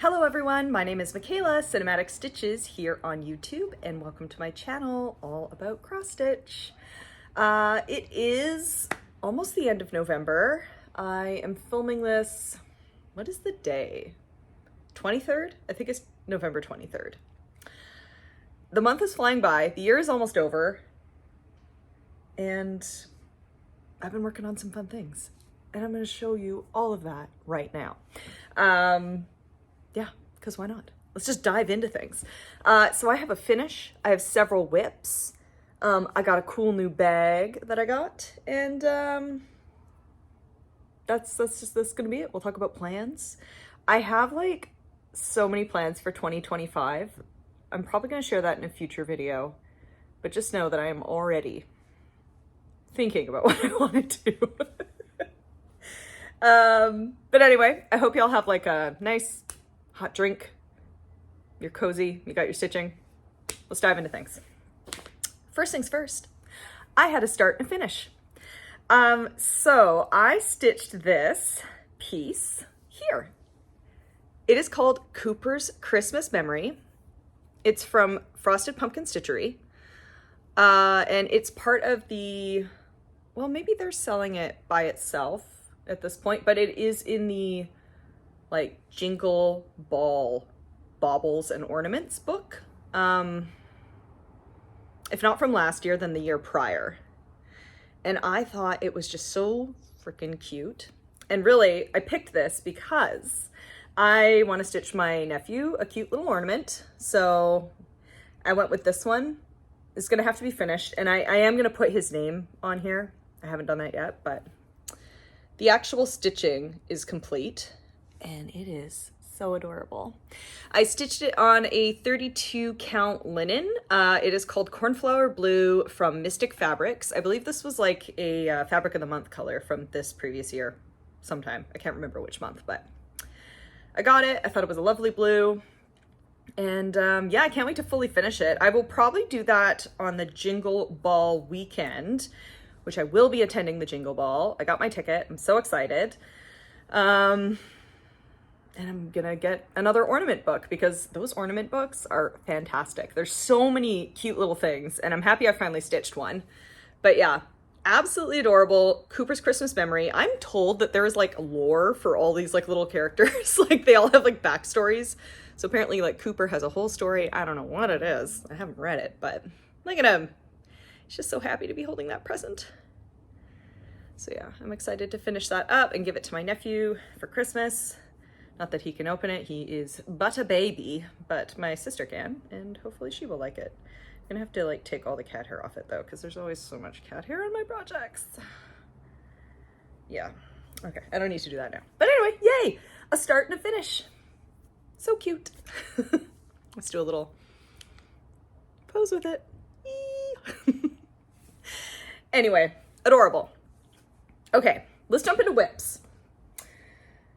Hello everyone, my name is Michaela, Cinematic Stitches here on YouTube, and welcome to my channel all about cross stitch. It is almost the end of November. I am filming this, what is the day? 23rd? I think it's November 23rd. The month is flying by, the year is almost over, and I've been working on some fun things. And I'm going to show you all of that right now. Yeah, because why not? Let's just dive into things. So I have a finish. I have several whips. I got a cool new bag that I got, and that's gonna be it. We'll talk about plans. I have like so many plans for 2025. I'm probably gonna share that in a future video, but just know that I am already thinking about what I want to do. But anyway, I hope y'all have like a nice hot drink, you're cozy, you got your stitching. Let's dive into things. First things first, I had to start and finish. So I stitched this piece here. It is called Cooper's Christmas Memory. It's from Frosted Pumpkin Stitchery. And it's part of the, well, maybe they're selling it by itself at this point, but it is in the like Jingle Ball Baubles and Ornaments book. If not from last year, then the year prior. And I thought it was just so freaking cute. And really, I picked this because I want to stitch my nephew a cute little ornament. So I went with this one. It's going to have to be finished. And I am going to put his name on here. I haven't done that yet, but the actual stitching is complete. And it is so adorable. I stitched it on a 32 count linen. It is called Cornflower Blue from Mystic Fabrics. I believe this was like a Fabric of the Month color from this previous year sometime. I can't remember which month, but I got it. I thought it was a lovely blue. And yeah, I can't wait to fully finish it. I will probably do that on the Jingle Ball weekend, which I will be attending the Jingle Ball. I got my ticket. I'm so excited. And I'm gonna get another ornament book because those ornament books are fantastic. There's so many cute little things, and I'm happy I finally stitched one. But yeah, absolutely adorable. Cooper's Christmas Memory. I'm told that there is like lore for all these like little characters. Like they all have like backstories. So apparently like Cooper has a whole story. I don't know what it is. I haven't read it, but look at him. He's just so happy to be holding that present. So yeah, I'm excited to finish that up and give it to my nephew for Christmas. Not that he can open it, he is but a baby, but my sister can, and hopefully she will like it. I'm gonna have to like take all the cat hair off it though, because there's always so much cat hair on my projects. Yeah, okay, I don't need to do that now. But anyway, yay! A start and a finish. So cute. Let's do a little pose with it. Anyway, adorable. Okay, let's jump into whips.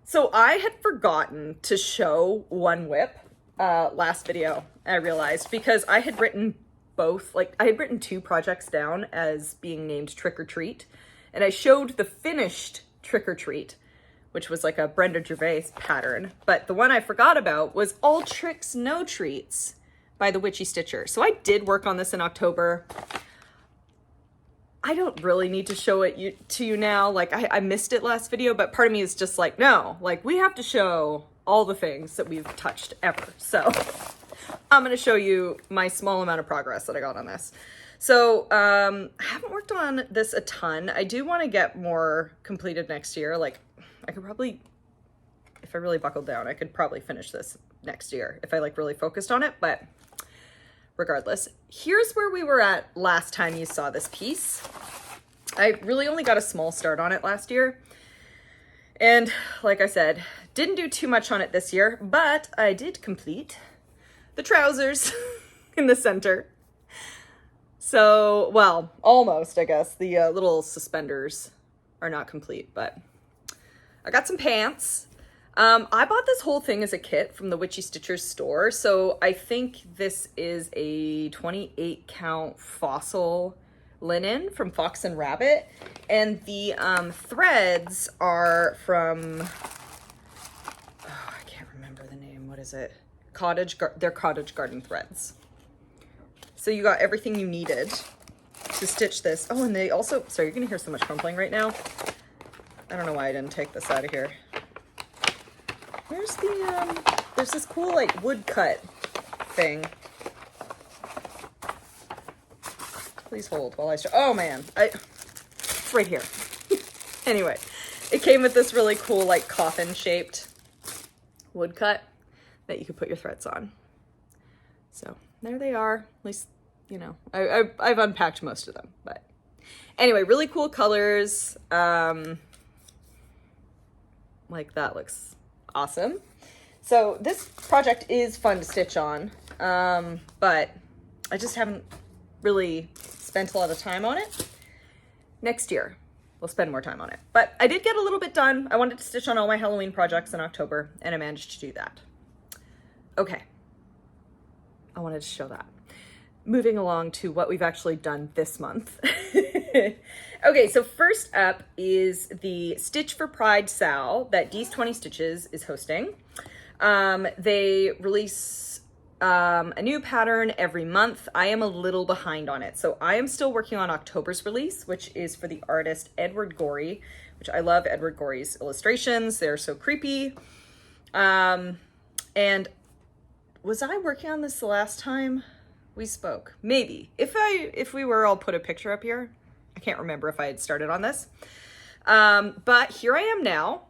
So I had forgotten to show one whip last video, I realized, because I had written both, like I had written two projects down as being named Trick or Treat, and I showed the finished Trick or Treat, which was like a Brenda Gervais pattern, but the one I forgot about was All Tricks, No Treats by the Witchy Stitcher. So I did work on this in October. I don't really need to show it to you now. Like I missed it last video, but part of me is just like, no, like we have to show all the things that we've touched ever. So I'm going to show you my small amount of progress that I got on this. So I haven't worked on this a ton. I do want to get more completed next year. Like I could probably, if I really buckled down, I could probably finish this next year if I like really focused on it, but regardless, here's where we were at last time you saw this piece. I really only got a small start on it last year. And like I said, didn't do too much on it this year, but I did complete the trousers in the center. So, well, almost, I guess. The little suspenders are not complete, but I got some pants. I bought this whole thing as a kit from the Witchy Stitchers store, so I think this is a 28 count fossil linen from Fox and Rabbit, and the threads are from, oh, I can't remember the name, what what is it? They're cottage garden threads. So you got everything you needed to stitch this. Oh, and they also, sorry, you're gonna hear so much crumpling right now. I don't know why I didn't take this out of here. Where's the, there's this cool like wood cut thing. Please hold while I show. Oh man, it's right here. Anyway, it came with this really cool like coffin shaped wood cut that you could put your threads on. So there they are. At least, you know, I've unpacked most of them, but anyway, really cool colors. Like that looks awesome. So this project is fun to stitch on, but I just haven't really spent a lot of time on it. Next year, we'll spend more time on it. But I did get a little bit done. I wanted to stitch on all my Halloween projects in October, and I managed to do that. Okay, I wanted to show that. Moving along to what we've actually done this month. Okay, so first up is the Stitch for Pride Sal that Dee's 20 Stitches is hosting. They release a new pattern every month. I am a little behind on it. So I am still working on October's release, which is for the artist Edward Gorey, which I love Edward Gorey's illustrations. They're so creepy. And was I working on this the last time we spoke? Maybe. If we were, I'll put a picture up here. I can't remember if I had started on this. But here I am now.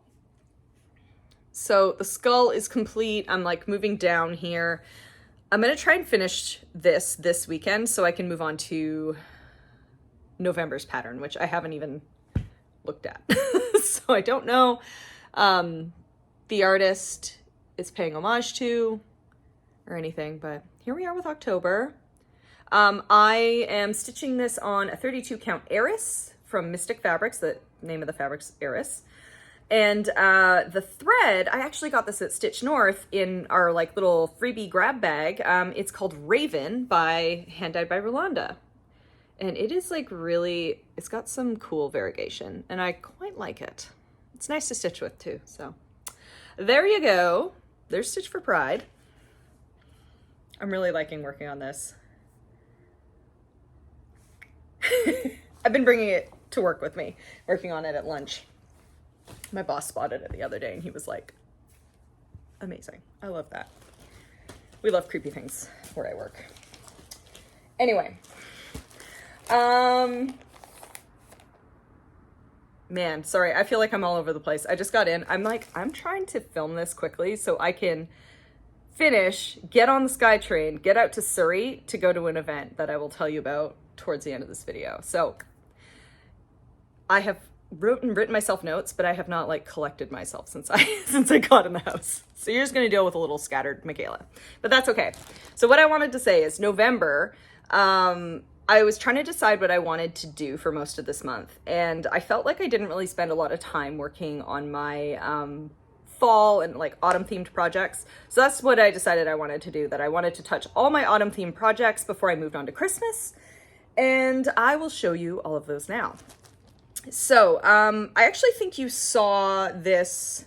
So the skull is complete. I'm like moving down here. I'm going to try and finish this weekend so I can move on to November's pattern, which I haven't even looked at. So I don't know the artist is paying homage to or anything, but here we are with October. I am stitching this on a 32 count Eris from Mystic Fabrics. The name of the fabric's Eris. And the thread, I actually got this at Stitch North in our like little freebie grab bag. It's called Raven hand dyed by Rolanda. And it is like really, it's got some cool variegation and I quite like it. It's nice to stitch with too. So there you go. There's Stitch for Pride. I'm really liking working on this. I've been bringing it to work with me, working on it at lunch. My boss spotted it the other day and he was like, amazing. I love that. We love creepy things where I work. Anyway, man, sorry. I feel like I'm all over the place. I just got in. I'm trying to film this quickly so I can finish, get on the SkyTrain, get out to Surrey to go to an event that I will tell you about towards the end of this video. So I have written myself notes, but I have not like collected myself since I got in the house. So you're just gonna deal with a little scattered Michaela, but that's okay. So what I wanted to say is November, I was trying to decide what I wanted to do for most of this month. And I felt like I didn't really spend a lot of time working on my fall and like autumn themed projects. So that's what I decided I wanted to do, that I wanted to touch all my autumn themed projects before I moved on to Christmas. And I will show you all of those now. So I actually think you saw this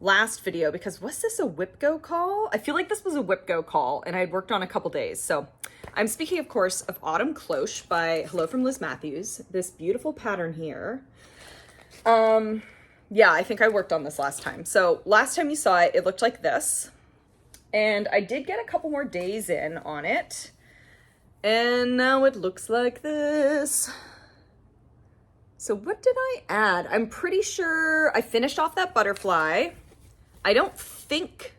last video because was this a WIPGO call? I feel like this was a WIPGO call and I had worked on a couple days. So I'm speaking, of course, of Autumn Cloche by Hello from Liz Matthews. This beautiful pattern here. Yeah, I think I worked on this last time. So last time you saw it, it looked like this. And I did get a couple more days in on it. And now it looks like this. So what did I add? I'm pretty sure I finished off that butterfly. I don't think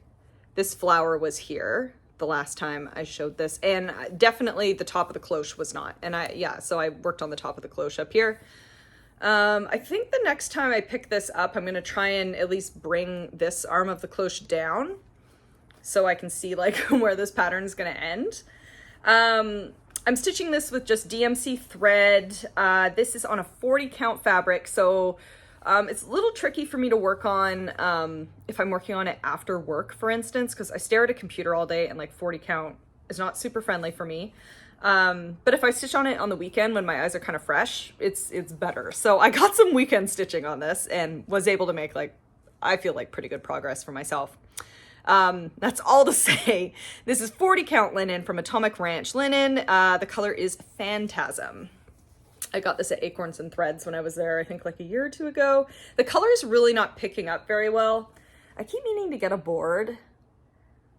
this flower was here the last time I showed this. And definitely the top of the cloche was not. And so I worked on the top of the cloche up here. I think the next time I pick this up, I'm going to try and at least bring this arm of the cloche down so I can see like where this pattern is going to end. I'm stitching this with just DMC thread. This is on a 40 count fabric, so it's a little tricky for me to work on if I'm working on it after work, for instance, because I stare at a computer all day and like 40 count is not super friendly for me. But if I stitch on it on the weekend when my eyes are kind of fresh, it's better. So I got some weekend stitching on this and was able to make like, I feel like pretty good progress for myself. That's all to say. This is 40 count linen from Atomic Ranch Linen. The color is Phantasm. I got this at Acorns and Threads when I was there, I think like a year or two ago. The color is really not picking up very well. I keep meaning to get a board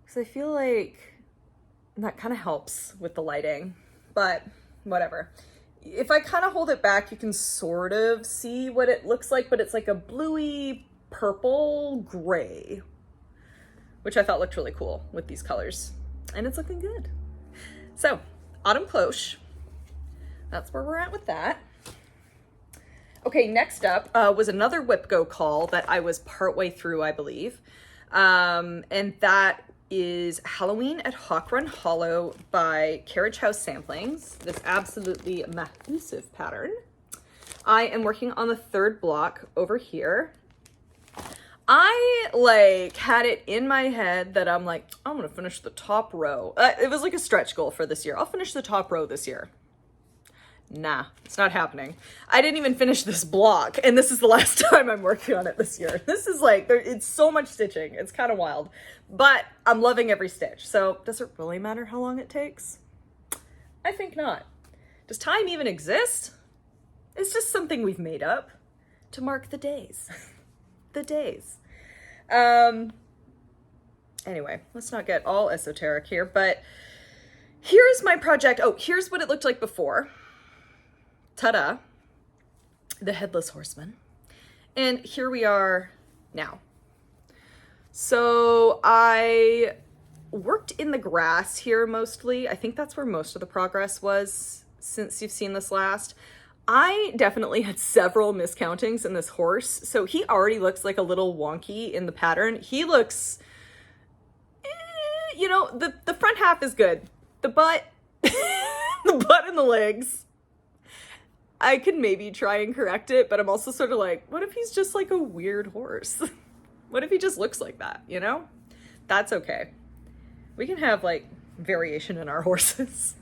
because I feel like that kind of helps with the lighting, but whatever. If I kind of hold it back, you can sort of see what it looks like, but it's like a bluey purple gray, which I thought looked really cool with these colors, and it's looking good. So, Autumn Cloche. That's where we're at with that. Okay, next up was another Whip Go call that I was partway through, I believe. And that is Halloween at Hawkrun Hollow by Carriage House Samplings. This absolutely massive pattern. I am working on the third block over here. I like had it in my head that I'm like, I'm gonna finish the top row. It was like a stretch goal for this year. I'll finish the top row this year. Nah, it's not happening. I didn't even finish this block, and this is the last time I'm working on it this year. This is like, it's so much stitching. It's kind of wild, but I'm loving every stitch. So does it really matter how long it takes? I think not. Does time even exist? It's just something we've made up to mark the days. The days. Anyway, let's not get all esoteric here, but here's my project. Oh, here's what it looked like before. Ta-da, the Headless Horseman. And here we are now. So I worked in the grass here mostly. I think that's where most of the progress was since you've seen this last. I definitely had several miscountings in this horse. So he already looks like a little wonky in the pattern. He looks, you know, the front half is good. The butt, the butt and the legs, I could maybe try and correct it, but I'm also sort of like, what if he's just like a weird horse? What if he just looks like that, you know? That's okay. We can have like variation in our horses.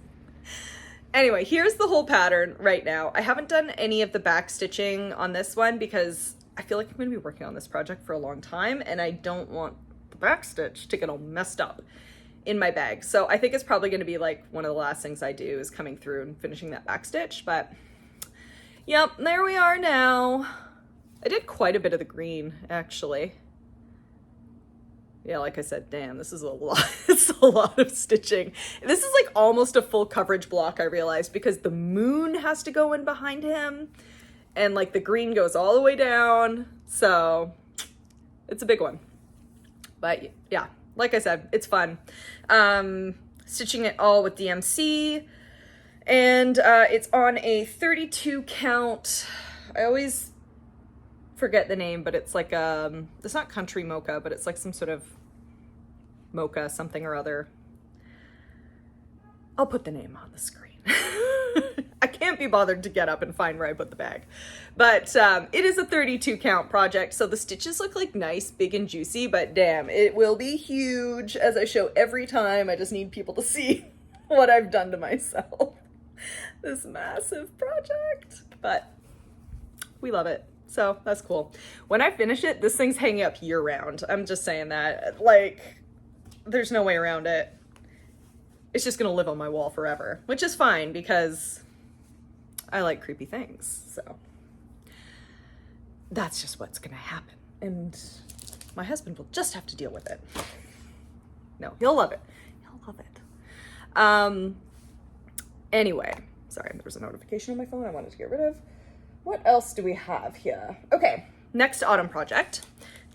Anyway, here's the whole pattern right now. I haven't done any of the back stitching on this one because I feel like I'm going to be working on this project for a long time and I don't want the back stitch to get all messed up in my bag. So I think it's probably going to be like one of the last things I do is coming through and finishing that back stitch, but yep, there we are now. I did quite a bit of the green, actually. Yeah, like I said, damn, this is a lot. It's a lot of stitching. This is like almost a full coverage block, I realized, because the moon has to go in behind him and like the green goes all the way down. So it's a big one. But yeah, like I said, it's fun. Stitching it all with DMC. And it's on a 32 count. I always forget the name, but it's like it's not country mocha, but it's like some sort of mocha something or other. I'll put the name on the screen. I can't be bothered to get up and find where I put the bag, but it is a 32 count project, so the stitches look like nice, big and juicy, but damn, it will be huge as I show every time. I just need people to see what I've done to myself. This massive project, but we love it. So that's cool. When I finish it, this thing's hanging up year round. I'm just saying that, like, there's no way around it. It's just gonna live on my wall forever, which is fine because I like creepy things. So that's just what's gonna happen. And my husband will just have to deal with it. No, he'll love it. He'll love it. Anyway, sorry, there was a notification on my phone I wanted to get rid of. What else do we have here? Okay, next autumn project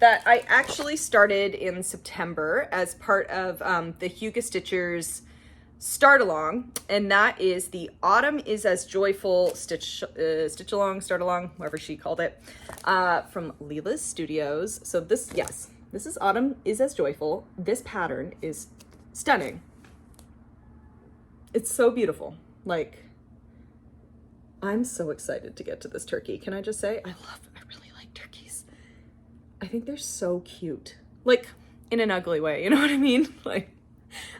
that I actually started in September as part of the Huga Stitchers Start Along, and that is the Autumn is as Joyful Stitch Along, Start Along, whatever she called it, from Lila's Studios. So this is Autumn is as Joyful. This pattern is stunning. It's so beautiful. Like, I'm so excited to get to this turkey. Can I just say, I really like turkeys. I think they're so cute. Like, in an ugly way, you know what I mean? Like,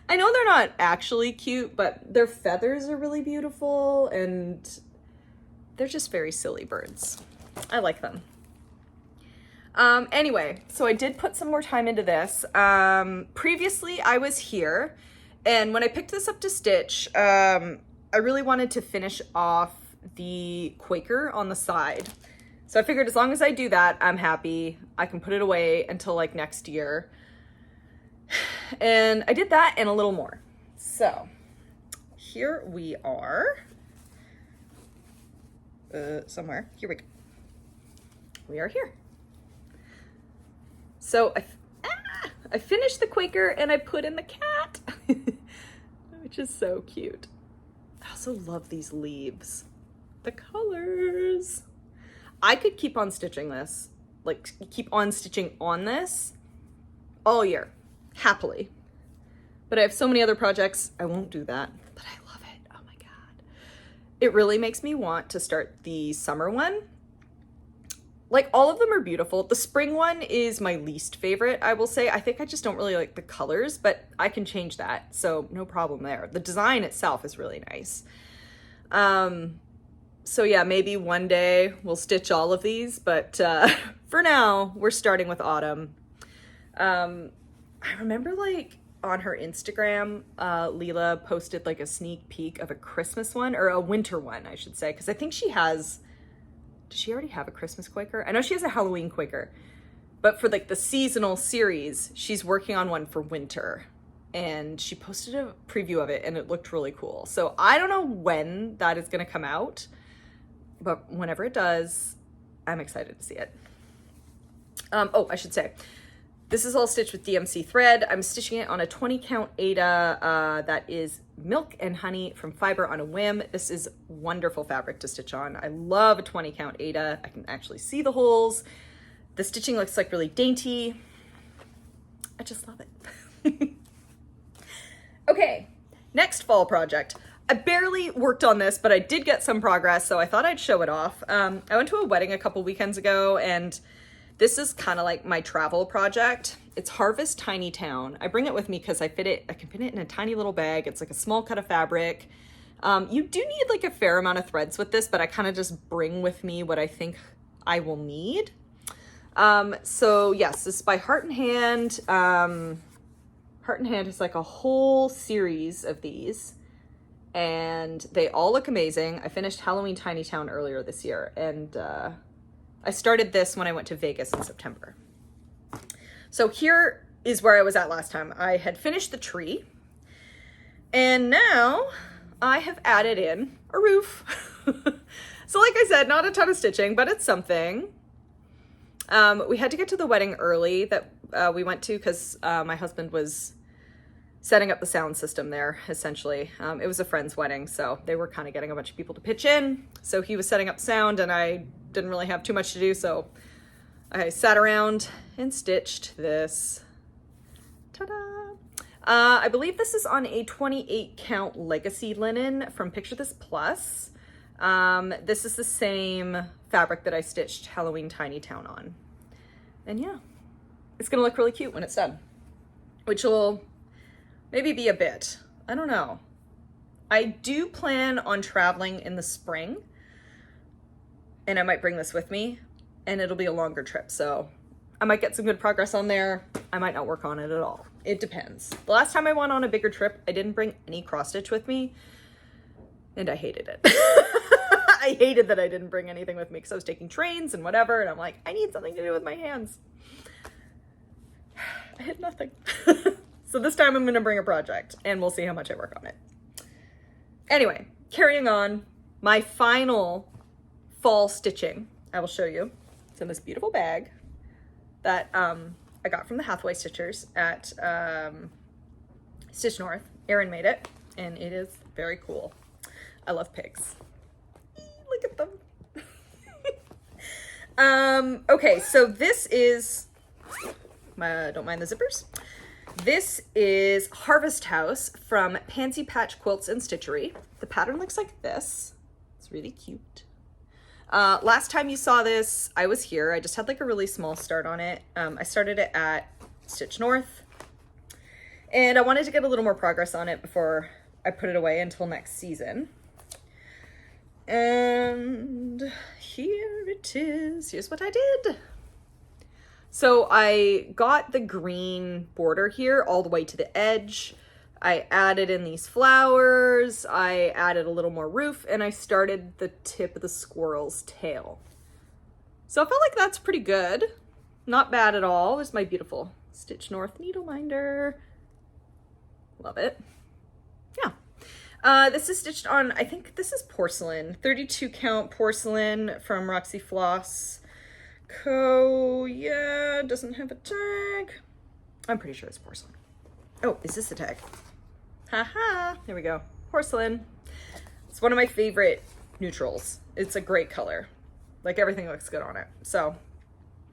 I know they're not actually cute, but their feathers are really beautiful and they're just very silly birds. I like them. Anyway, so I did put some more time into this. Previously I was here, and when I picked this up to stitch, I really wanted to finish off the Quaker on the side. So I figured as long as I do that, I'm happy. I can put it away until like next year. And I did that and a little more. So here we are. Somewhere. Here we go. We are here. So I finished the Quaker and I put in the cat, which is so cute. I also love these leaves. The colors. I could keep on stitching this, like keep on stitching on this all year, happily. But I have so many other projects, I won't do that, but I love it. Oh my God. It really makes me want to start the summer one. Like, all of them are beautiful. The spring one is my least favorite, I will say. I think I just don't really like the colors, but I can change that, so no problem there. The design itself is really nice. So yeah, maybe one day we'll stitch all of these, but for now, we're starting with autumn. I remember, like, on her Instagram, Lila posted like a sneak peek of a Christmas one, or a winter one, I should say, because I think she has... Does she already have a Christmas Quaker? I know she has a Halloween Quaker, but for like the seasonal series, she's working on one for winter, and she posted a preview of it and it looked really cool. So I don't know when that is going to come out, but whenever it does, I'm excited to see it. Oh, I should say, this is all stitched with DMC thread. I'm stitching it on a 20 count Aida that is milk and honey from Fiber on a Whim. This is wonderful fabric to stitch on. I love a 20 count Aida. I can actually see the holes. The stitching looks like really dainty. I just love it. Okay, next fall project. I barely worked on this, but I did get some progress, so I thought I'd show it off. I went to a wedding a couple weekends ago, and this is kind of like my travel project. It's Harvest Tiny Town. I bring it with me because I can fit it in a tiny little bag. It's like a small cut of fabric. You do need like a fair amount of threads with this, but I kind of just bring with me what I think I will need. So yes, this is by Heart and Hand. Heart and Hand is like a whole series of these, and they all look amazing. I finished Halloween Tiny Town earlier this year, and I started this when I went to Vegas in September. So here is where I was at last time. I had finished the tree, and now I have added in a roof. So like I said, not a ton of stitching, but it's something. We had to get to the wedding early that we went to because my husband was setting up the sound system there, essentially. It was a friend's wedding, so they were kind of getting a bunch of people to pitch in. So he was setting up sound, and I didn't really have too much to do, so I sat around and stitched this. Ta-da! I believe this is on a 28 count legacy linen from Picture This Plus. This is the same fabric that I stitched Halloween Tiny Town on. And yeah, it's gonna look really cute when it's done, which will maybe be a bit, I don't know. I do plan on traveling in the spring, and I might bring this with me, and it'll be a longer trip, so I might get some good progress on there. I might not work on it at all. It depends. The last time I went on a bigger trip, I didn't bring any cross stitch with me, and I hated it. I hated that I didn't bring anything with me because I was taking trains and whatever, and I'm like, I need something to do with my hands. I had nothing. So this time I'm gonna bring a project, and we'll see how much I work on it. Anyway, carrying on, my final fall stitching, I will show you. It's in this beautiful bag that I got from the Hathaway Stitchers at Stitch North. Erin made it, and it is very cool. I love pigs. Look at them. Okay, so this is, don't mind the zippers. This is Harvest House from Pansy Patch Quilts and Stitchery. The pattern looks like this. It's really cute. Last time you saw this, I was here. I just had like a really small start on it. I started it at Stitch North, and I wanted to get a little more progress on it before I put it away until next season. And here it is. Here's what I did. So I got the green border here all the way to the edge. I added in these flowers, I added a little more roof, and I started the tip of the squirrel's tail. So I felt like that's pretty good. Not bad at all. There's my beautiful Stitch North needle minder. Love it. Yeah. This is stitched on, I think this is porcelain, 32 count porcelain from Roxy Floss Co. Yeah, doesn't have a tag. I'm pretty sure it's porcelain. Oh, is this a tag? Haha, there we go. Porcelain. It's one of my favorite neutrals. It's a great color. Like, everything looks good on it. So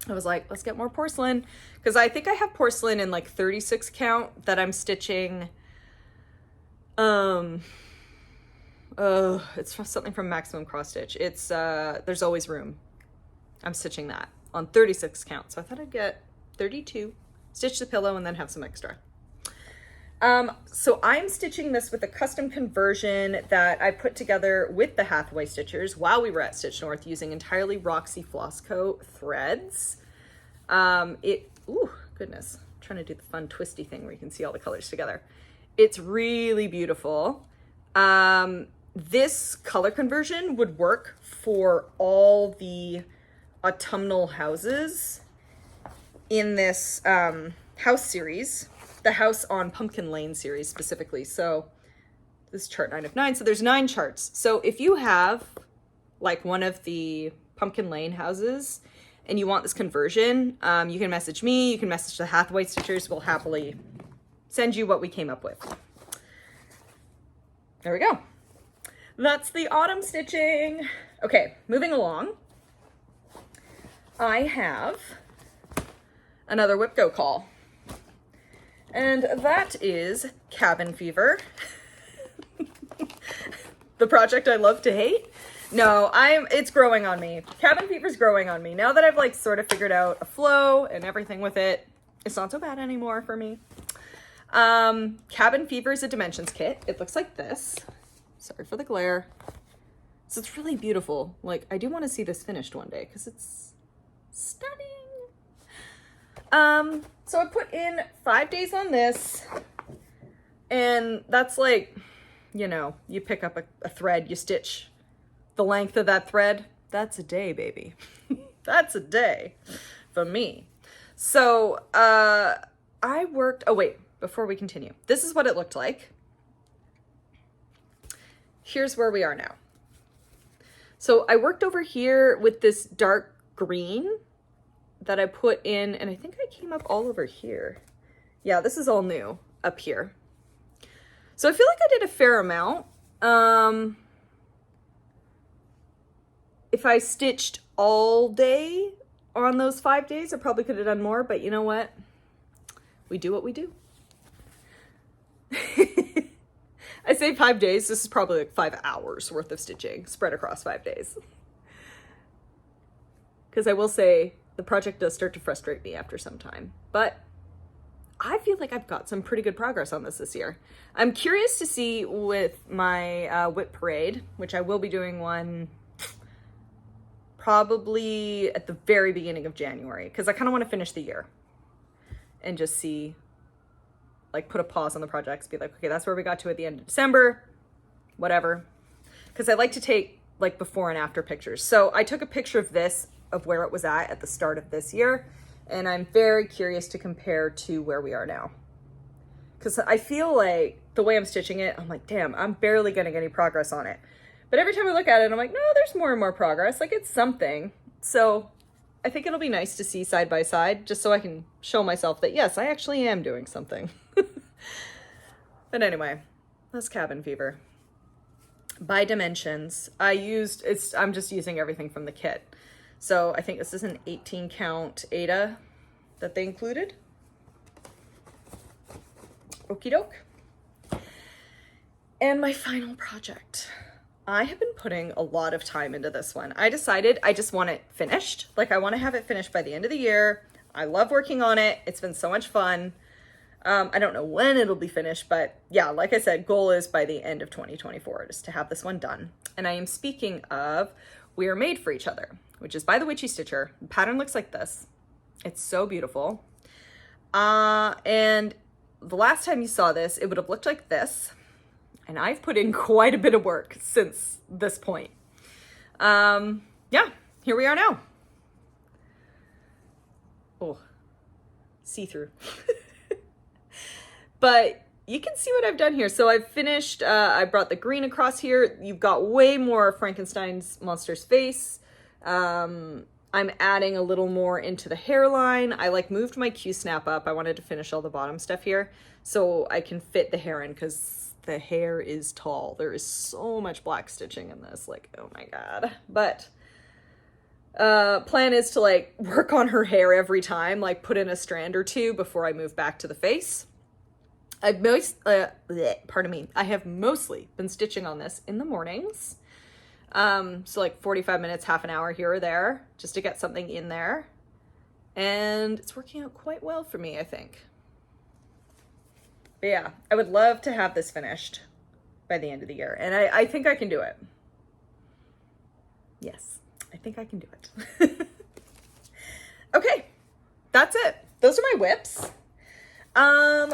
I was like, let's get more porcelain. Because I think I have porcelain in like 36 count that I'm stitching. It's something from Maximum Cross Stitch. It's There's Always Room. I'm stitching that on 36 count. So I thought I'd get 32, stitch the pillow, and then have some extra. So I'm stitching this with a custom conversion that I put together with the Hathaway Stitchers while we were at Stitch North using entirely Roxy Floss Co. threads. Ooh, goodness. I'm trying to do the fun twisty thing where you can see all the colors together. It's really beautiful. This color conversion would work for all the autumnal houses in this house series. The house on Pumpkin Lane series specifically. So this is chart 9 of 9. So there's 9 charts. So if you have like one of the Pumpkin Lane houses and you want this conversion, you can message me, you can message the Hathaway Stitchers. We'll happily send you what we came up with. There we go. That's the autumn stitching. Okay, moving along. I have another Whip Go call. And that is Cabin Fever. The project I love to hate. No, it's growing on me. Cabin Fever's growing on me. Now that I've like sort of figured out a flow and everything with it, it's not so bad anymore for me. Cabin Fever is a dimensions kit. It looks like this. Sorry for the glare. So it's really beautiful. Like, I do want to see this finished one day because it's stunning. So I put in 5 days on this, and that's like, you know, you pick up a thread, you stitch the length of that thread. That's a day, baby. That's a day for me. So, I worked, oh wait, before we continue, this is what it looked like. Here's where we are now. So I worked over here with this dark green that I put in, and I think I came up all over here. Yeah, this is all new up here. So I feel like I did a fair amount. If I stitched all day on those 5 days, I probably could have done more, but you know what? We do what we do. I say 5 days, this is probably like 5 hours worth of stitching spread across 5 days. Because I will say, the project does start to frustrate me after some time, but I feel like I've got some pretty good progress on this year. I'm curious to see with my Whip Parade, which I will be doing one probably at the very beginning of January, because I kind of want to finish the year and just see, like, put a pause on the projects, be like, okay, that's where we got to at the end of December, whatever. Because I like to take like before and after pictures. So I took a picture of this, of where it was at the start of this year, and I'm very curious to compare to where we are now. Because I feel like the way I'm stitching it, I'm like, damn, I'm barely getting any progress on it. But every time I look at it, I'm like, no, there's more and more progress. Like, it's something. So I think it'll be nice to see side by side, just so I can show myself that, yes, I actually am doing something. But anyway, that's Cabin Fever. By dimensions, I'm just using everything from the kit. So I think this is an 18 count Ada that they included. Okie doke. And my final project. I have been putting a lot of time into this one. I decided I just want it finished. Like, I want to have it finished by the end of the year. I love working on it. It's been so much fun. I don't know when it'll be finished, but yeah, like I said, goal is by the end of 2024, just to have this one done. And I am speaking of We Are Made for Each Other, which is by the Witchy Stitcher. The pattern looks like this. It's so beautiful. And the last time you saw this, it would have looked like this. And I've put in quite a bit of work since this point. Yeah, here we are now. Oh, see-through. But you can see what I've done here. So I've finished, I brought the green across here. You've got way more Frankenstein's monster's face. I'm adding a little more into the hairline. I like moved my Q-snap up. I wanted to finish all the bottom stuff here so I can fit the hair in because the hair is tall. There is so much black stitching in this, like, oh my God. But plan is to like work on her hair every time, like put in a strand or two before I move back to the face. I have mostly been stitching on this in the mornings. So like 45 minutes, half an hour here or there, just to get something in there. And it's working out quite well for me, I think. But yeah, I would love to have this finished by the end of the year. And I think I can do it. Yes, I think I can do it. Okay, that's it. Those are my whips.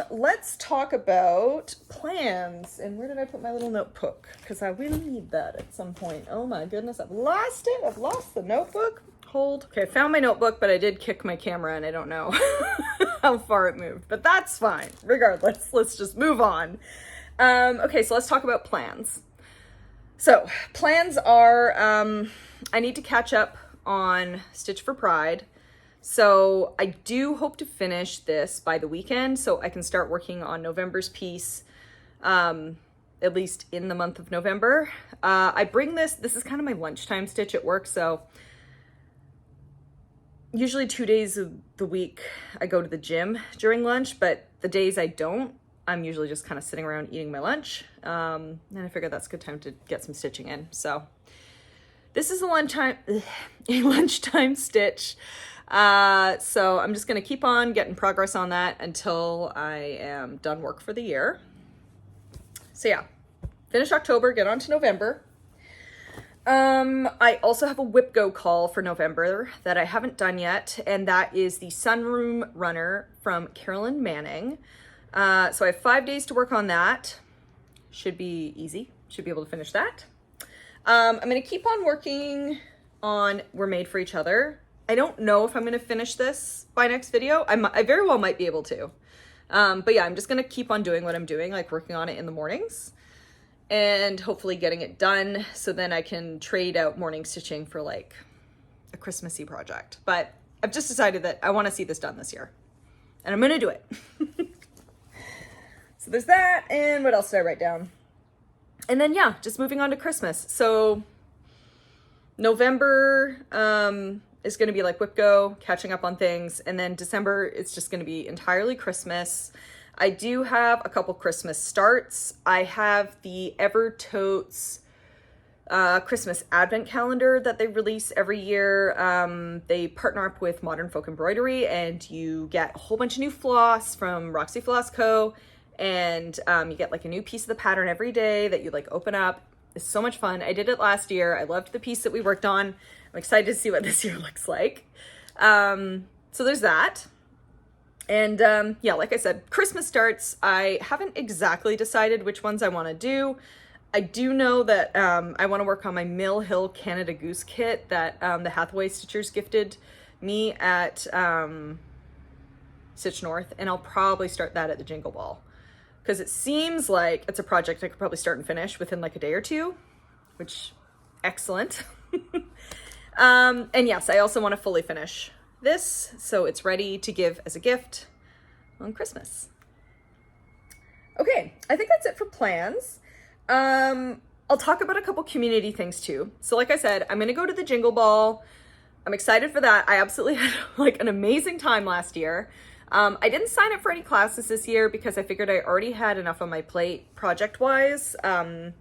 Let's talk about plans. And where did I put my little notebook? Because I will need that at some point. Oh my goodness, I've lost it. I've lost the notebook. Hold. Okay, I found my notebook, but I did kick my camera and I don't know how far it moved, but that's fine. Regardless, let's just move on. Okay, so let's talk about plans. So plans are, I need to catch up on Stitch for Pride. So I do hope to finish this by the weekend so I can start working on November's piece, at least in the month of November. I bring this is kind of my lunchtime stitch at work, so usually 2 days of the week I go to the gym during lunch, but the days I don't, I'm usually just kind of sitting around eating my lunch. And I figured that's a good time to get some stitching in. So this is a lunchtime stitch. So I'm just going to keep on getting progress on that until I am done work for the year. So yeah, finish October, get on to November. I also have a whip go call for November that I haven't done yet, and that is the Sunroom Runner from Carolyn Manning. So I have 5 days to work on that. Should be easy. Should be able to finish that. I'm going to keep on working on We're Made for Each Other. I don't know if I'm going to finish this by next video. I very well might be able to. But yeah, I'm just going to keep on doing what I'm doing, like working on it in the mornings and hopefully getting it done so then I can trade out morning stitching for like a Christmassy project. But I've just decided that I want to see this done this year and I'm going to do it. So there's that. And what else did I write down? And then, yeah, just moving on to Christmas. So November, is going to be like whip go, catching up on things. And then December, it's just going to be entirely Christmas. I do have a couple Christmas starts. I have the Evertotes Christmas Advent calendar that they release every year. They partner up with Modern Folk Embroidery and you get a whole bunch of new floss from Roxy Floss Co. And you get like a new piece of the pattern every day that you like open up. It's so much fun. I did it last year. I loved the piece that we worked on. I'm excited to see what this year looks like. So there's that. And yeah, like I said, Christmas starts. I haven't exactly decided which ones I want to do. I do know that I want to work on my Mill Hill Canada Goose kit that the Hathaway Stitchers gifted me at Stitch North. And I'll probably start that at the Jingle Ball. Because it seems like it's a project I could probably start and finish within like a day or two, which, excellent. And yes, I also want to fully finish this, so it's ready to give as a gift on Christmas. Okay, I think that's it for plans. I'll talk about a couple community things too. So like I said, I'm going to go to the Jingle Ball. I'm excited for that. I absolutely had like an amazing time last year. I didn't sign up for any classes this year because I figured I already had enough on my plate project-wise. And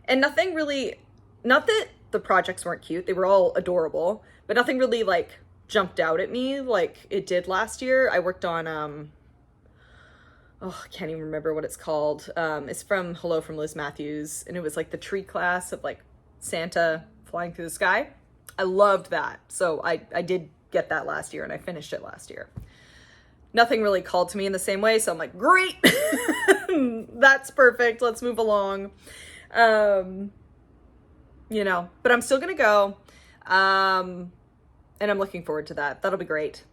nothing really, not that the projects weren't cute, they were all adorable, but nothing really like jumped out at me like it did last year. I worked on, I can't even remember what it's called. It's from Hello from Liz Matthews, and it was like the tree class of like Santa flying through the sky. I loved that. So I did get that last year, and I finished it last year. Nothing really called to me in the same way, so I'm like, great, that's perfect, let's move along. You know, but I'm still gonna go, and I'm looking forward to that. That'll be great.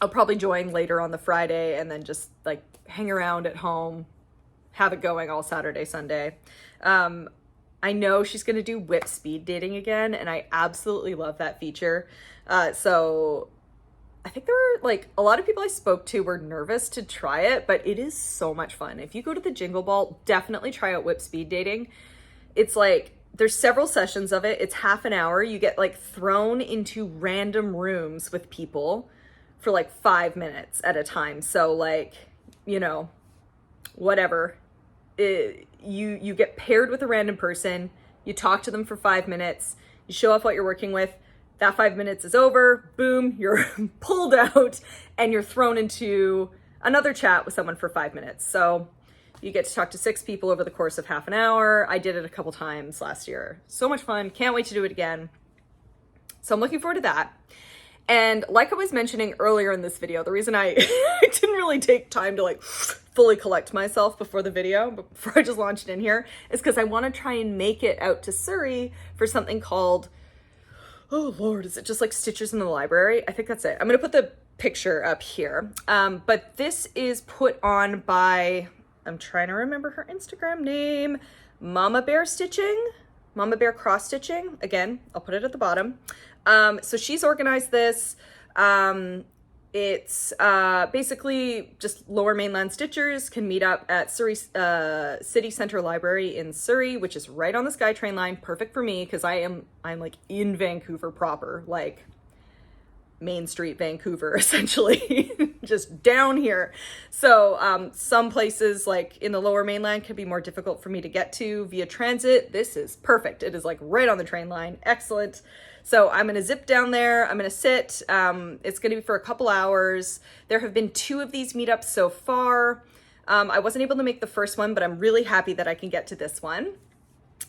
I'll probably join later on the Friday and then just like hang around at home, have it going all Saturday, Sunday. I know she's going to do whip speed dating again, and I absolutely love that feature. So I think there were like a lot of people I spoke to were nervous to try it, but it is so much fun. If you go to the Jingle Ball, definitely try out whip speed dating. It's like, there's several sessions of it. It's half an hour. You get like thrown into random rooms with people for like 5 minutes at a time. So like, you know, whatever. You get paired with a random person. You talk to them for 5 minutes. You show off what you're working with. That 5 minutes is over. Boom, you're pulled out and you're thrown into another chat with someone for 5 minutes. So you get to talk to 6 people over the course of half an hour. I did it a couple times last year. So much fun. Can't wait to do it again. So I'm looking forward to that. And like I was mentioning earlier in this video, the reason I didn't really take time to like fully collect myself before the video, before I just launched in here, is because I want to try and make it out to Surrey for something called, oh Lord, is it just like Stitchers in the Library? I think that's it. I'm going to put the picture up here. But this is put on by, I'm trying to remember her Instagram name, Mama Bear Stitching, Mama Bear Cross Stitching. Again, I'll put it at the bottom. So she's organized this. It's basically just Lower Mainland Stitchers can meet up at Surrey City Centre Library in Surrey, which is right on the SkyTrain line. Perfect for me because I'm like in Vancouver proper, like Main Street, Vancouver, essentially, just down here. So some places like in the Lower Mainland can be more difficult for me to get to via transit. This is perfect. It is like right on the train line. Excellent. So I'm going to zip down there. I'm going to sit. It's going to be for a couple hours. There have been 2 of these meetups so far. I wasn't able to make the first one, but I'm really happy that I can get to this one.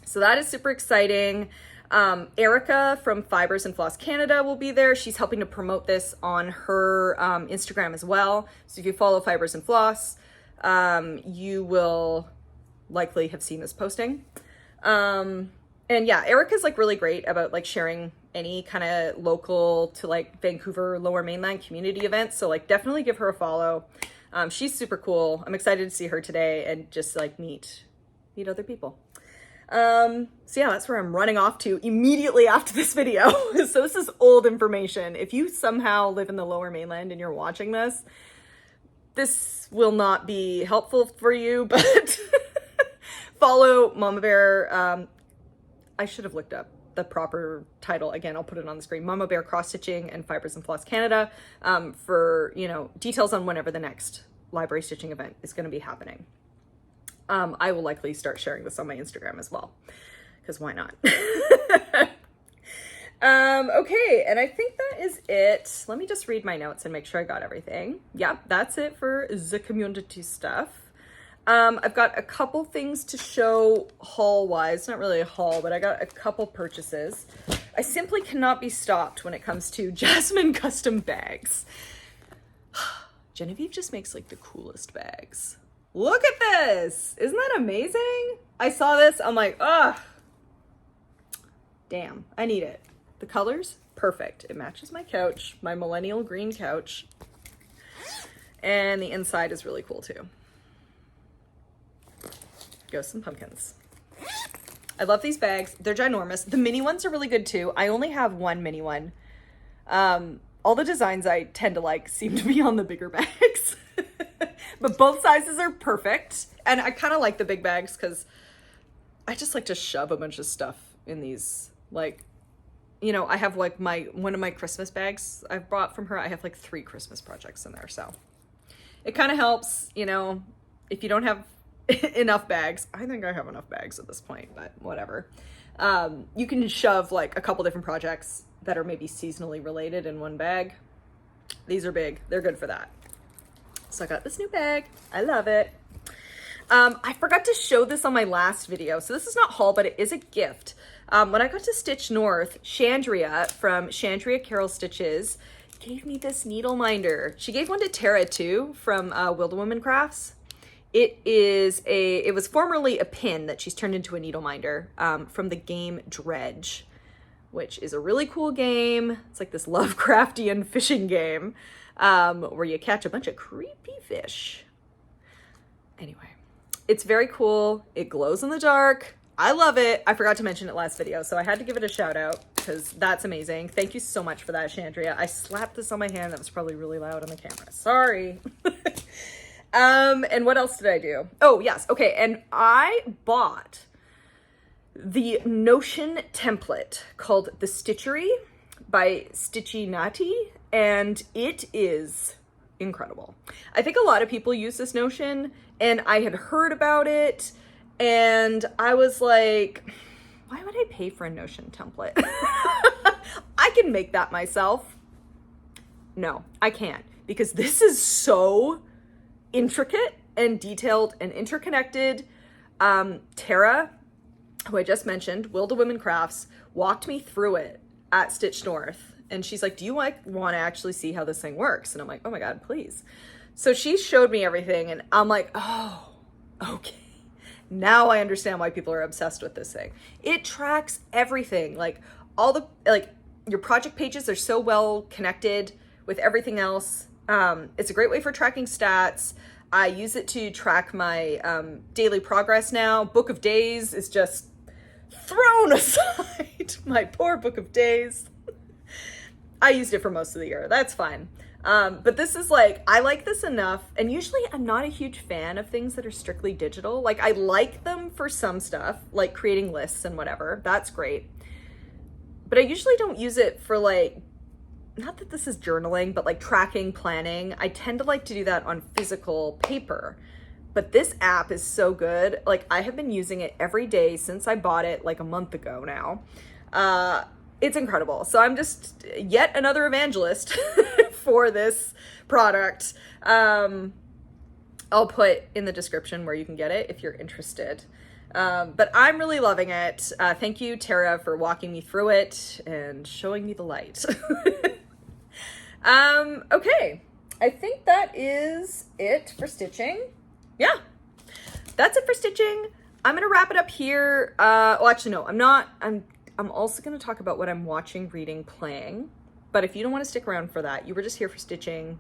So that is super exciting. Erica from Fibers and Floss Canada will be there. She's helping to promote this on her Instagram as well. So if you follow Fibers and Floss, you will likely have seen this posting. And yeah, Erica's like really great about like sharing any kind of local to like Vancouver Lower Mainland community events. So like definitely give her a follow. She's super cool. I'm excited to see her today and just like meet other people. So yeah, that's where I'm running off to immediately after this video. So this is old information. If you somehow live in the Lower Mainland and you're watching this, this will not be helpful for you, but follow Mama Bear. I should have looked up the proper title. Again, I'll put it on the screen. Mama Bear Cross Stitching and Fibers and Floss Canada for, you know, details on whenever the next library stitching event is going to be happening. I will likely start sharing this on my Instagram as well, because why not? Okay, and I think that is it. Let me just read my notes and make sure I got everything. Yeah, that's it for the community stuff. I've got a couple things to show haul-wise. Not really a haul, but I got a couple purchases. I simply cannot be stopped when it comes to Jasmine custom bags. Genevieve just makes like the coolest bags. Look at this! Isn't that amazing? I saw this, I'm like, ugh. Damn, I need it. The colors, perfect. It matches my couch, my millennial green couch. And the inside is really cool too. Go some pumpkins. I love these bags. They're ginormous. The mini ones are really good too. I only have one mini one. All the designs I tend to like seem to be on the bigger bags. But both sizes are perfect. And I kind of like the big bags because I just like to shove a bunch of stuff in these. Like, you know, I have like one of my Christmas bags I've bought from her. I have like 3 Christmas projects in there. So it kind of helps, you know, if you don't have enough bags. I think I have enough bags at this point, but whatever. You can shove like a couple different projects that are maybe seasonally related in one bag. These are big. They're good for that. So I got this new bag. I love it. I forgot to show this on my last video. So this is not haul, but it is a gift. When I got to Stitch North, Chandria from Chandria Carol Stitches gave me this needle minder. She gave one to Tara too from Buehlman Crafts. It was formerly a pin that she's turned into a needle minder from the game Dredge, which is a really cool game. It's like this Lovecraftian fishing game where you catch a bunch of creepy fish. Anyway, it's very cool. It glows in the dark. I love it. I forgot to mention it last video, so I had to give it a shout out because that's amazing. Thank you so much for that, Chandria. I slapped this on my hand. That was probably really loud on the camera. Sorry. And what else did I do? Oh, yes. Okay. And I bought the Notion template called the Stitchery by Stitchy, and it is incredible. I think a lot of people use this Notion, and I had heard about it, and I was like, why would I pay for a Notion template? I can make that myself. No, I can't, because this is so intricate and detailed and interconnected. Tara, who I just mentioned, Buehlman Crafts, walked me through it at Stitch North. And she's like, do you want to actually see how this thing works? And I'm like, oh my God, please. So she showed me everything, and I'm like, oh, okay. Now I understand why people are obsessed with this thing. It tracks everything. Like your project pages are so well connected with everything else. It's a great way for tracking stats. I use it to track my daily progress now. Book of Days is just thrown aside. My poor Book of Days. I used it for most of the year. That's fine. But this is like, I like this enough. And usually I'm not a huge fan of things that are strictly digital. Like, I like them for some stuff, like creating lists and whatever. That's great. But I usually don't use it for like, not that this is journaling, but like tracking, planning. I tend to like to do that on physical paper. But this app is so good. Like, I have been using it every day since I bought it like a month ago now. It's incredible. So I'm just yet another evangelist for this product. I'll put in the description where you can get it if you're interested. But I'm really loving it. Thank you, Tara, for walking me through it and showing me the light. Okay. I think that is it for stitching. Yeah, that's it for stitching. I'm going to wrap it up here. Well, actually, no, I'm not. I'm also going to talk about what I'm watching, reading, playing. But if you don't want to stick around for that, you were just here for stitching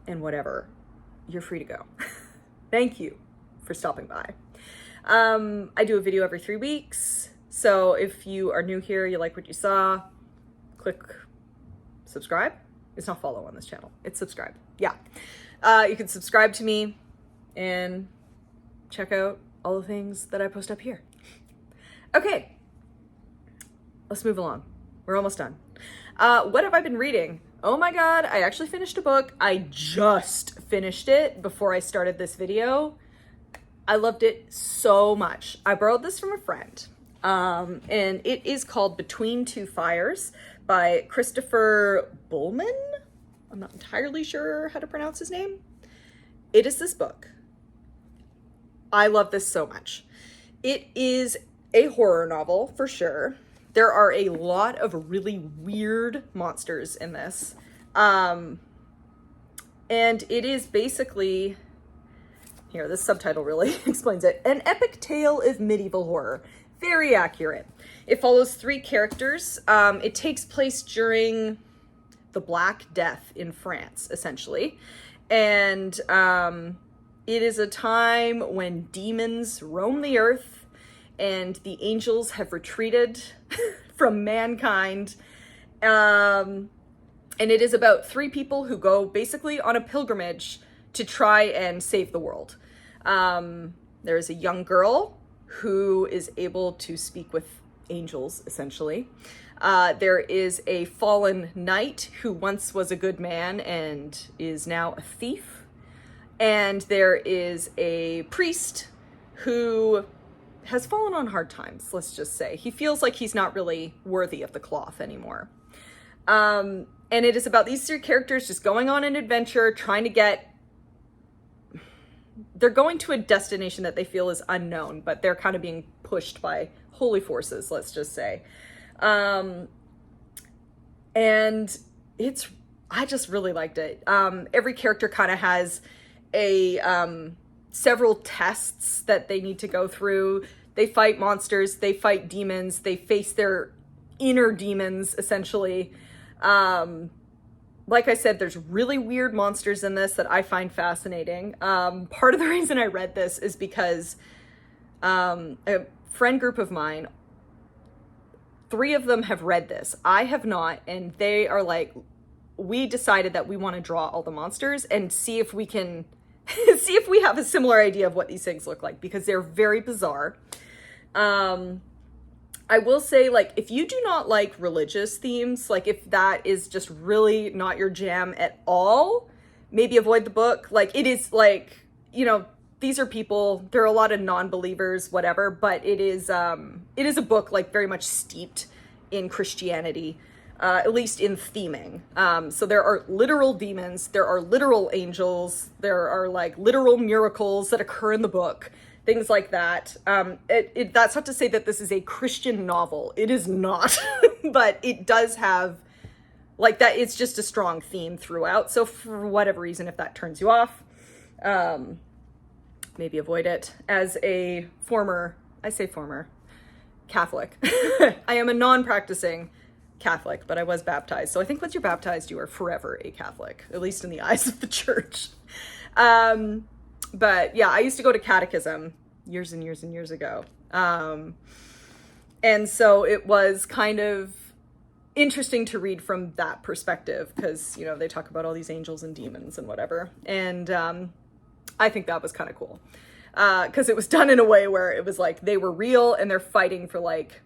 and whatever, you're free to go. Thank you for stopping by. I do a video every 3 weeks. So if you are new here, you like what you saw, click subscribe. It's not follow on this channel. It's subscribe. Yeah. You can subscribe to me and check out all the things that I post up here. Okay. Let's move along. We're almost done. What have I been reading? Oh my God, I actually finished a book. I just finished it before I started this video. I loved it so much. I borrowed this from a friend. And it is called Between Two Fires by Christopher Buehlman. I'm not entirely sure how to pronounce his name. It is this book. I love this so much. It is a horror novel for sure. There are a lot of really weird monsters in this. And it is basically, here, this subtitle really explains it. An epic tale of medieval horror. Very accurate. It follows 3 characters. It takes place during the Black Death in France, essentially. And it is a time when demons roam the earth and the angels have retreated from mankind. And it is about 3 people who go basically on a pilgrimage to try and save the world. There is a young girl who is able to speak with angels, essentially. There is a fallen knight who once was a good man and is now a thief. And there is a priest who has fallen on hard times, let's just say. He feels like he's not really worthy of the cloth anymore. And it is about these 3 characters just going on an adventure, trying to get they're going to a destination that they feel is unknown, but they're kind of being pushed by holy forces, let's just say. And I just really liked it. Every character kind of has several tests that they need to go through. They fight monsters, they fight demons, they face their inner demons, essentially. Like I said, there's really weird monsters in this that I find fascinating. Part of the reason I read this is because a friend group of mine, 3 of them have read this. I have not, and they are like, we decided that we want to draw all the monsters and see if we can see if we have a similar idea of what these things look like, because they're very bizarre. I will say, like, if you do not like religious themes, like if that is just really not your jam at all, maybe avoid the book. Like, it is like, you know, these are people, there are a lot of non-believers, whatever, but it is a book like very much steeped in Christianity, at least in theming. So there are literal demons, there are literal angels, there are like literal miracles that occur in the book, things like that. That's not to say that this is a Christian novel. It is not, but it does have like that. It's just a strong theme throughout. So for whatever reason, if that turns you off, maybe avoid it. As a former Catholic, I am a non-practicing Catholic, but I was baptized. So I think once you're baptized, you are forever a Catholic, at least in the eyes of the church. But yeah, I used to go to catechism years and years and years ago. And so it was kind of interesting to read from that perspective, because, you know, they talk about all these angels and demons and whatever. And I think that was kind of cool. Because it was done in a way where it was like they were real and they're fighting for like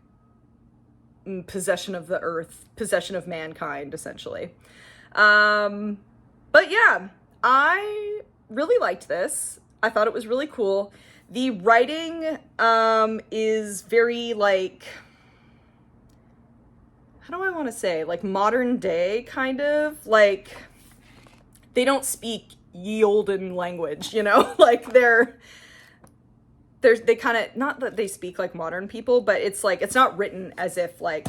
possession of the earth, possession of mankind, essentially. But yeah, I really liked this. I thought it was really cool. The writing is very like, how do I want to say, like modern day kind of, like they don't speak ye olden language, you know, like they kind of, not that they speak like modern people, but it's like, it's not written as if like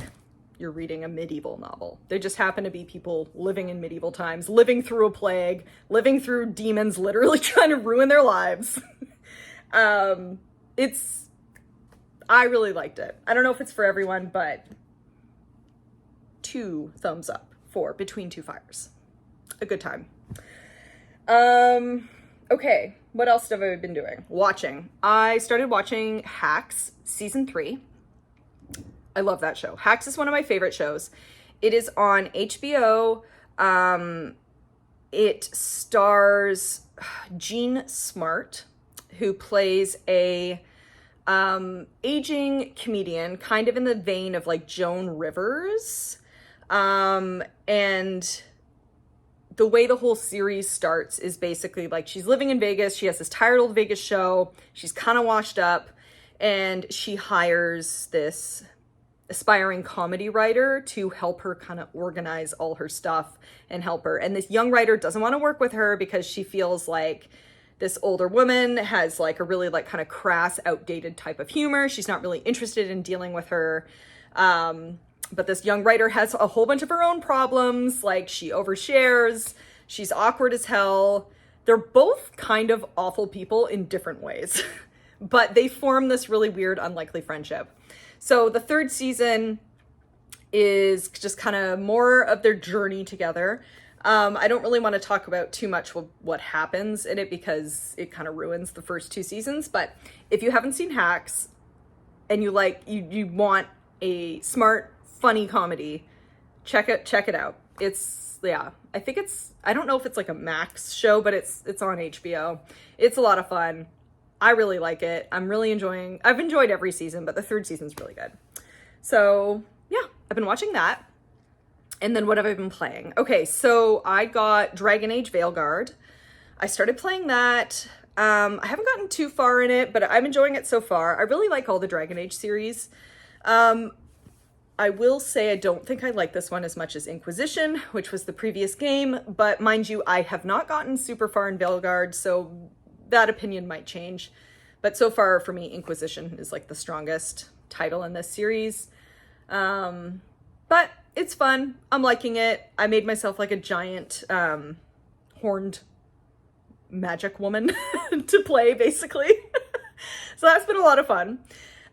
you're reading a medieval novel. They just happen to be people living in medieval times, living through a plague, living through demons literally trying to ruin their lives. I really liked it. I don't know if it's for everyone, but 2 thumbs up for Between Two Fires. A good time. Okay, what else have I been doing? Watching. I started watching Hacks season 3. I love that show. Hacks is one of my favorite shows. It is on HBO. It stars Jean Smart, who plays a aging comedian, kind of in the vein of like Joan Rivers. And the way the whole series starts is basically like she's living in Vegas. She has this tired old Vegas show. She's kind of washed up, and she hires this aspiring comedy writer to help her kind of organize all her stuff and help her. And this young writer doesn't want to work with her because she feels like this older woman has like a really like kind of crass, outdated type of humor. She's not really interested in dealing with her. But this young writer has a whole bunch of her own problems. Like she overshares, she's awkward as hell. They're both kind of awful people in different ways, but they form this really weird, unlikely friendship. So the 3rd season is just kind of more of their journey together. I don't really want to talk about too much what happens in it because it kind of ruins the first 2 seasons. But if you haven't seen Hacks and you want a smart, funny comedy, check it out. It's, yeah, I don't know if it's like a Max show, but it's on HBO. It's a lot of fun. I really like it. I've enjoyed every season, but the 3rd season's really good. So yeah, I've been watching that. And then what have I been playing? Okay, so I got Dragon Age Veilguard. I started playing that. I haven't gotten too far in it, but I'm enjoying it so far. I really like all the Dragon Age series. I will say I don't think I like this one as much as Inquisition, which was the previous game, but mind you, I have not gotten super far in Veilguard, so that opinion might change. But so far for me, Inquisition is like the strongest title in this series. But it's fun. I'm liking it. I made myself like a giant horned magic woman to play, basically. So that's been a lot of fun.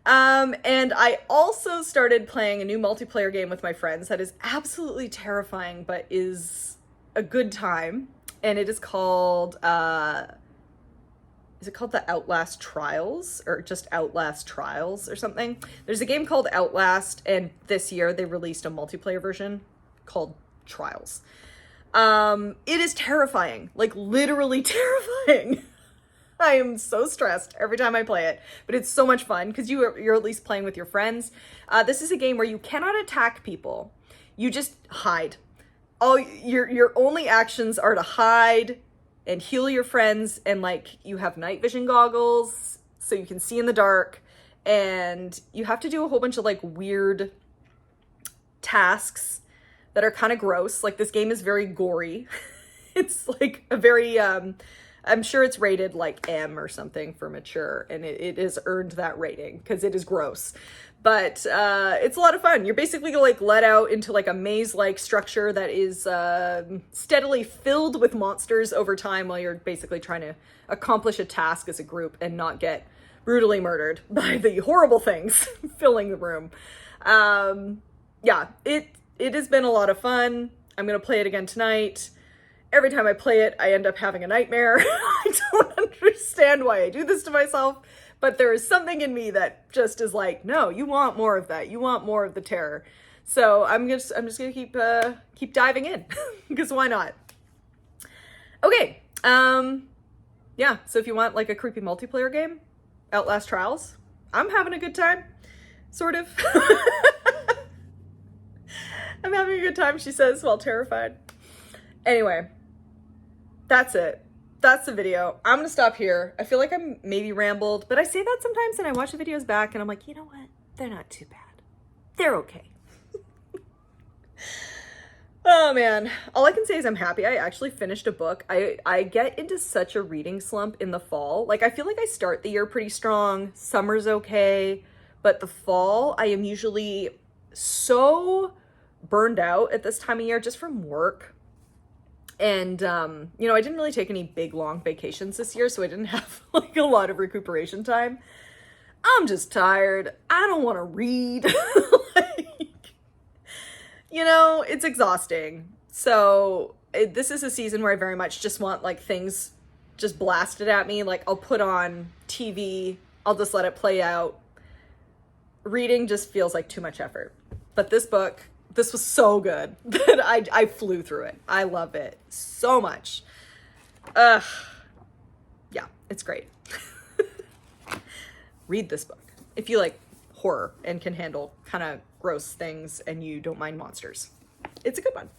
And I also started playing a new multiplayer game with my friends that is absolutely terrifying, but is a good time. And it is called, is it called the Outlast Trials, or just Outlast Trials or something? There's a game called Outlast, and this year they released a multiplayer version called Trials. It is terrifying, like literally terrifying. I am so stressed every time I play it, but it's so much fun because you're at least playing with your friends. This is a game where you cannot attack people. You just hide. All your only actions are to hide and heal your friends, and like you have night vision goggles so you can see in the dark, and you have to do a whole bunch of like weird tasks that are kind of gross. Like this game is very gory. It's like a very I'm sure it's rated like M or something for mature, and it has earned that rating because it is gross. But it's a lot of fun. You're basically like let out into like a maze-like structure that is steadily filled with monsters over time while you're basically trying to accomplish a task as a group and not get brutally murdered by the horrible things filling the room. Yeah, it has been a lot of fun. I'm going to play it again tonight. Every time I play it, I end up having a nightmare. I don't understand why I do this to myself, but there is something in me that just is like, no, you want more of that. You want more of the terror. So I'm just gonna keep diving in because why not? Okay. Yeah. So if you want like a creepy multiplayer game, Outlast Trials, I'm having a good time, sort of. I'm having a good time, she says, while terrified. Anyway. That's it. That's the video. I'm gonna stop here. I feel like I'm maybe rambled, but I say that sometimes and I watch the videos back and I'm like, you know what? They're not too bad. They're okay. Oh man. All I can say is I'm happy I actually finished a book. I get into such a reading slump in the fall. Like I feel like I start the year pretty strong. Summer's okay. But the fall, I am usually so burned out at this time of year just from work. And, you know, I didn't really take any big, long vacations this year, so I didn't have, like, a lot of recuperation time. I'm just tired. I don't want to read. Like, you know, it's exhausting. So, this is a season where I very much just want, like, things just blasted at me. Like, I'll put on TV. I'll just let it play out. Reading just feels like too much effort. But this book... this was so good that I flew through it. I love it so much. Yeah, it's great. Read this book if you like horror and can handle kind of gross things and you don't mind monsters. It's a good one.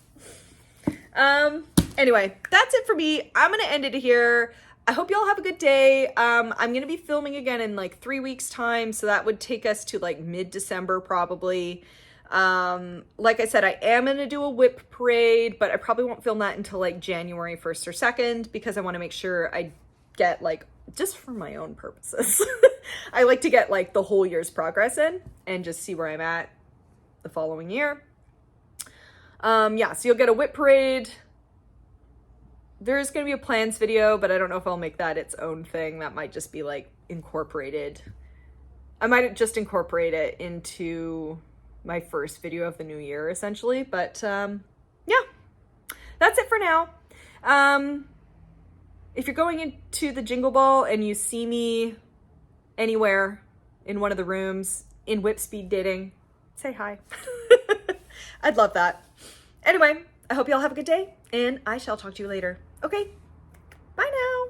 Anyway, that's it for me. I'm going to end it here. I hope y'all have a good day. I'm going to be filming again in like 3 weeks time. So that would take us to like mid-December probably. Like I said, I am going to do a whip parade, but I probably won't film that until like January 1st or 2nd because I want to make sure I get like, just for my own purposes, I like to get like the whole year's progress in and just see where I'm at the following year. Yeah, so you'll get a whip parade. There's going to be a plans video, but I don't know if I'll make that its own thing. That might just be like incorporated. I might just incorporate it into my first video of the new year, essentially. But yeah, that's it for now. If you're going into the Jingle Ball and you see me anywhere in one of the rooms in whip speed dating, say hi. I'd love that. Anyway, I hope y'all have a good day, and I shall talk to you later. Okay, bye now.